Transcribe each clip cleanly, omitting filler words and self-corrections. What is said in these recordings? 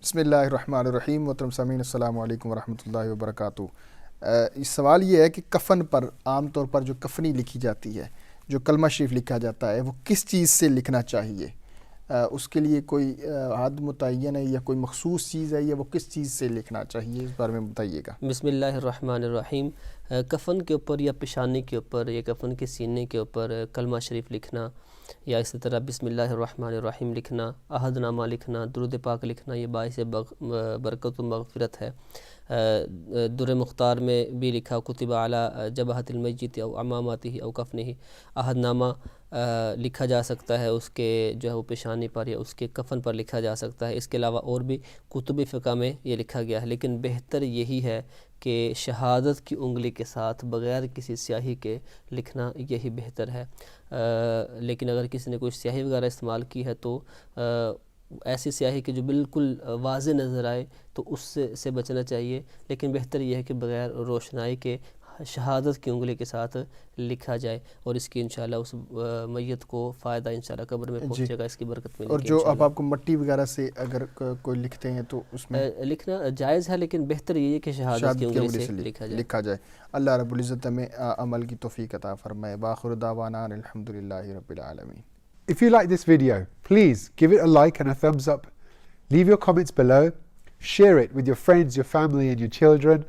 بسم اللہ الرحمن الرحیم. محترم سامعین السلام علیکم ورحمۃ اللہ وبرکاتہ. سوال یہ ہے کہ کفن پر عام طور پر جو کفنی لکھی جاتی ہے، جو کلمہ شریف لکھا جاتا ہے، وہ کس چیز سے لکھنا چاہیے؟ اس کے لیے کوئی حد متعین ہے یا کوئی مخصوص چیز ہے، یا وہ کس چیز سے لکھنا چاہیے؟ اس بارے میں بتائیے گا. بسم اللہ الرحمن الرحیم. کفن کے اوپر یا پیشانی کے اوپر یا کفن کے سینے کے اوپر کلمہ شریف لکھنا، یا اسی طرح بسم اللہ الرحمن الرحیم لکھنا، عہد نامہ لکھنا، درود پاک لکھنا، یہ باعث برکت و مغفرت ہے. در مختار میں بھی لکھا کتب علی جبہۃ المیت او اماماتہ او کفنہ، عہد نامہ لکھا جا سکتا ہے اس کے جو ہے وہ پیشانی پر یا اس کے کفن پر لکھا جا سکتا ہے. اس کے علاوہ اور بھی کتب فقہ میں یہ لکھا گیا ہے، لیکن بہتر یہی ہے کہ شہادت کی انگلی کے ساتھ بغیر کسی سیاہی کے لکھنا یہی بہتر ہے. لیکن اگر کسی نے کوئی سیاہی وغیرہ استعمال کی ہے تو ایسی سیاہی کہ جو بالکل واضح نظر آئے تو اس سے بچنا چاہیے. لیکن بہتر یہ ہے کہ بغیر روشنائی کے شہادت کی انگلی کے ساتھ لکھا جائے، اور اس کی انشاءاللہ اس میت کو فائدہ انشاءاللہ قبر میں پہنچے گا، اس کی برکت ملے گی. اور جو اب آپ کو مٹی وغیرہ سے اگر کوئی لکھتے ہیں تو اس میں لکھنا جائز ہے، لیکن بہتر یہ ہے کہ شہادت کی انگلی سے لکھا جائے. اللہ رب العزت ہمیں عمل کی توفیق عطا فرمائے. بآخر دعوانا الحمدللہ رب العالمین. If you like this video, please give it a like and a thumbs up. Leave your comments below. Share it with your friends, your family and your children.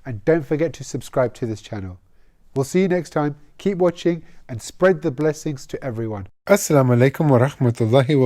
And don't forget to subscribe to this channel. We'll see you next time. Keep watching and spread the blessings to everyone. Assalamu alaikum wa rahmatullahi wa